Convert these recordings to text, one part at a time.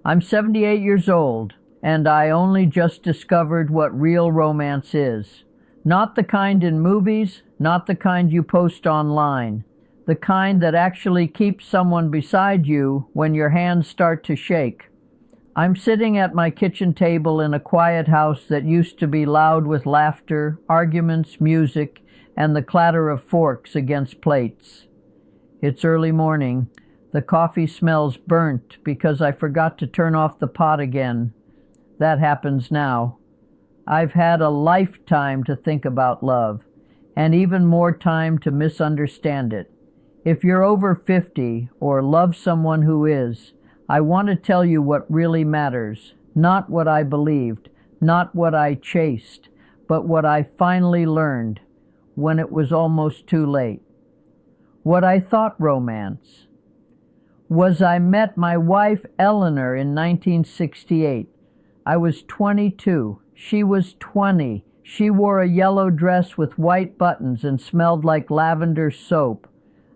I'm 78 years old, and I only just discovered what real romance is. Not the kind in movies, not the kind you post online. The kind that actually keeps someone beside you when your hands start to shake. I'm sitting at my kitchen table in a quiet house that used to be loud with laughter, arguments, music, and the clatter of forks against plates. It's early morning. The coffee smells burnt because I forgot to turn off the pot again. That happens now. I've had a lifetime to think about love, and even more time to misunderstand it. If you're over 50 or love someone who is, I want to tell you what really matters, not what I believed, not what I chased, but what I finally learned when it was almost too late. What I thought romance was I met my wife Eleanor in 1968. I was 22. She was 20. She wore a yellow dress with white buttons and smelled like lavender soap.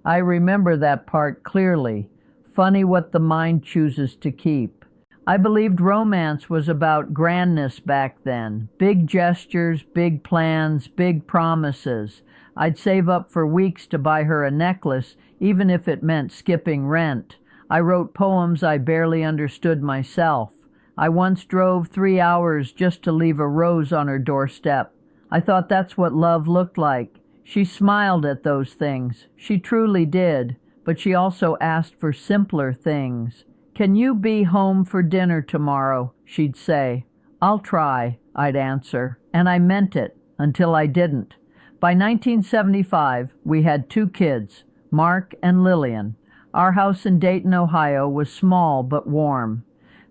I remember that part clearly. Funny what the mind chooses to keep. I believed romance was about grandness back then. Big gestures, big plans, big promises. I'd save up for weeks to buy her a necklace, even if it meant skipping rent. I wrote poems I barely understood myself. I once drove 3 hours just to leave a rose on her doorstep. I thought that's what love looked like. She smiled at those things. She truly did. But she also asked for simpler things. "Can you be home for dinner tomorrow?" she'd say. "I'll try," I'd answer. And I meant it, until I didn't. By 1975, we had 2 kids, Mark and Lillian. Our house in Dayton, Ohio was small but warm.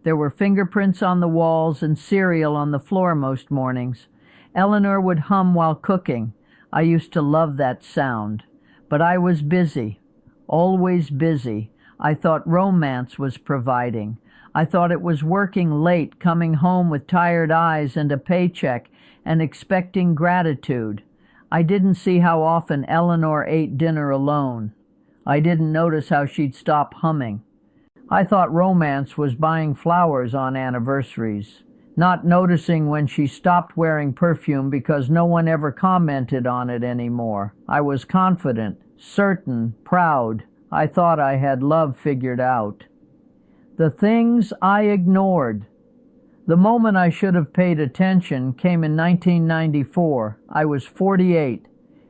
There were fingerprints on the walls and cereal on the floor most mornings. Eleanor would hum while cooking. I used to love that sound. But I was busy. Always busy. I thought romance was providing. I thought it was working late, coming home with tired eyes and a paycheck, and expecting gratitude. I didn't see how often Eleanor ate dinner alone. I didn't notice how she'd stop humming. I thought romance was buying flowers on anniversaries, not noticing when she stopped wearing perfume because no one ever commented on it anymore. I was confident, certain, proud. I thought I had love figured out. The things I ignored. The moment I should have paid attention came in 1994. I was 48.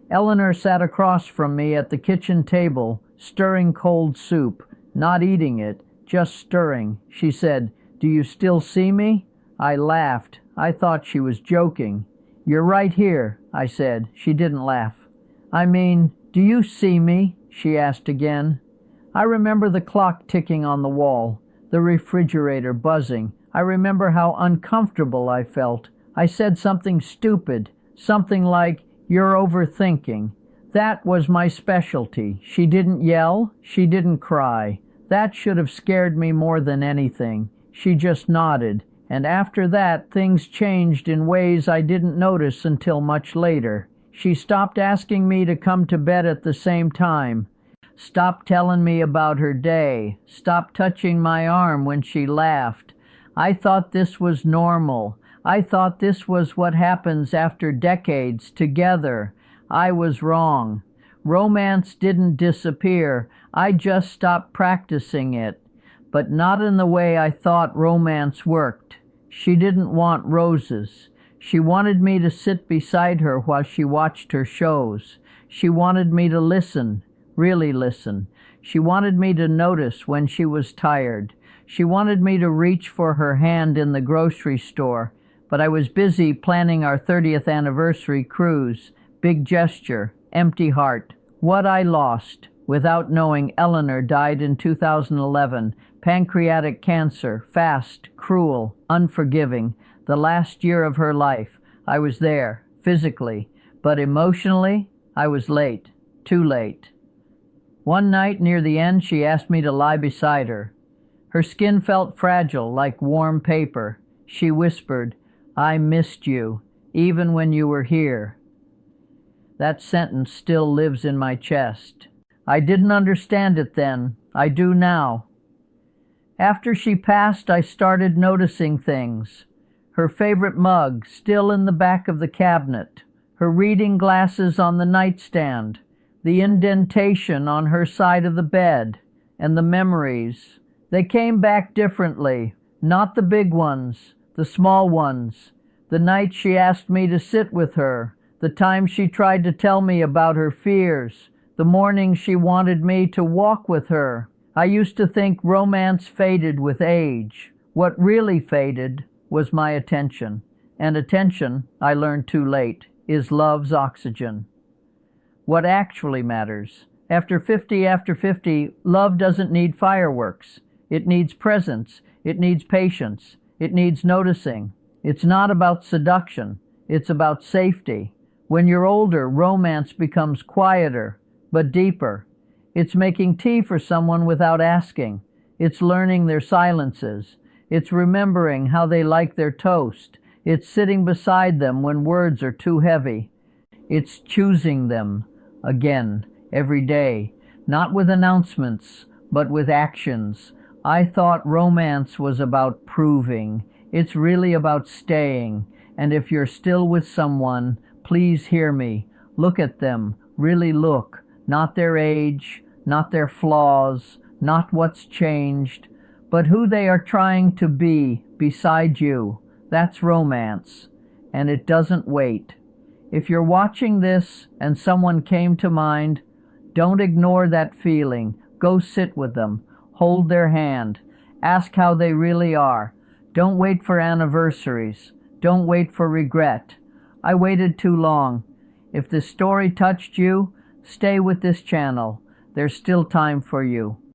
Eleanor sat across from me at the kitchen table, stirring cold soup, not eating it, just stirring. She said, "Do you still see me?" I laughed. I thought she was joking. "You're right here," I said. She didn't laugh. "I mean, do you see me?" she asked again. I remember the clock ticking on the wall, the refrigerator buzzing. I remember how uncomfortable I felt. I said something stupid, something like, "You're overthinking." That was my specialty. She didn't yell. She didn't cry. That should have scared me more than anything. She just nodded. And after that, things changed in ways I didn't notice until much later. She stopped asking me to come to bed at the same time. Stopped telling me about her day. Stopped touching my arm when she laughed. I thought this was normal. I thought this was what happens after decades together. I was wrong. Romance didn't disappear. I just stopped practicing it. But not in the way I thought romance worked. She didn't want roses. She wanted me to sit beside her while she watched her shows. She wanted me to listen, really listen. She wanted me to notice when she was tired. She wanted me to reach for her hand in the grocery store, but I was busy planning our 30th anniversary cruise. Big gesture, empty heart. What I lost. Without knowing, Eleanor died in 2011. Pancreatic cancer, fast, cruel, unforgiving. The last year of her life. I was there, physically, but emotionally, I was late, too late. One night near the end, she asked me to lie beside her. Her skin felt fragile, like warm paper. She whispered, "I missed you, even when you were here." That sentence still lives in my chest. I didn't understand it then. I do now. After she passed, I started noticing things. Her favorite mug still in the back of the cabinet, her reading glasses on the nightstand, the indentation on her side of the bed, and the memories. They came back differently, not the big ones, the small ones. The night she asked me to sit with her, the time she tried to tell me about her fears, the morning she wanted me to walk with her. I used to think romance faded with age. What really faded was my attention. And attention, I learned too late, is love's oxygen. What actually matters. After 50, love doesn't need fireworks. It needs presence. It needs patience. It needs noticing. It's not about seduction. It's about safety. When you're older, romance becomes quieter, but deeper. It's making tea for someone without asking. It's learning their silences. It's remembering how they like their toast. It's sitting beside them when words are too heavy. It's choosing them again every day, not with announcements, but with actions. I thought romance was about proving. It's really about staying. And if you're still with someone, please hear me. Look at them. Really look. Not their age, not their flaws, not what's changed, but who they are trying to be beside you. That's romance. And it doesn't wait. If you're watching this and someone came to mind, don't ignore that feeling. Go sit with them. Hold their hand. Ask how they really are. Don't wait for anniversaries. Don't wait for regret. I waited too long. If this story touched you, stay with this channel. There's still time for you.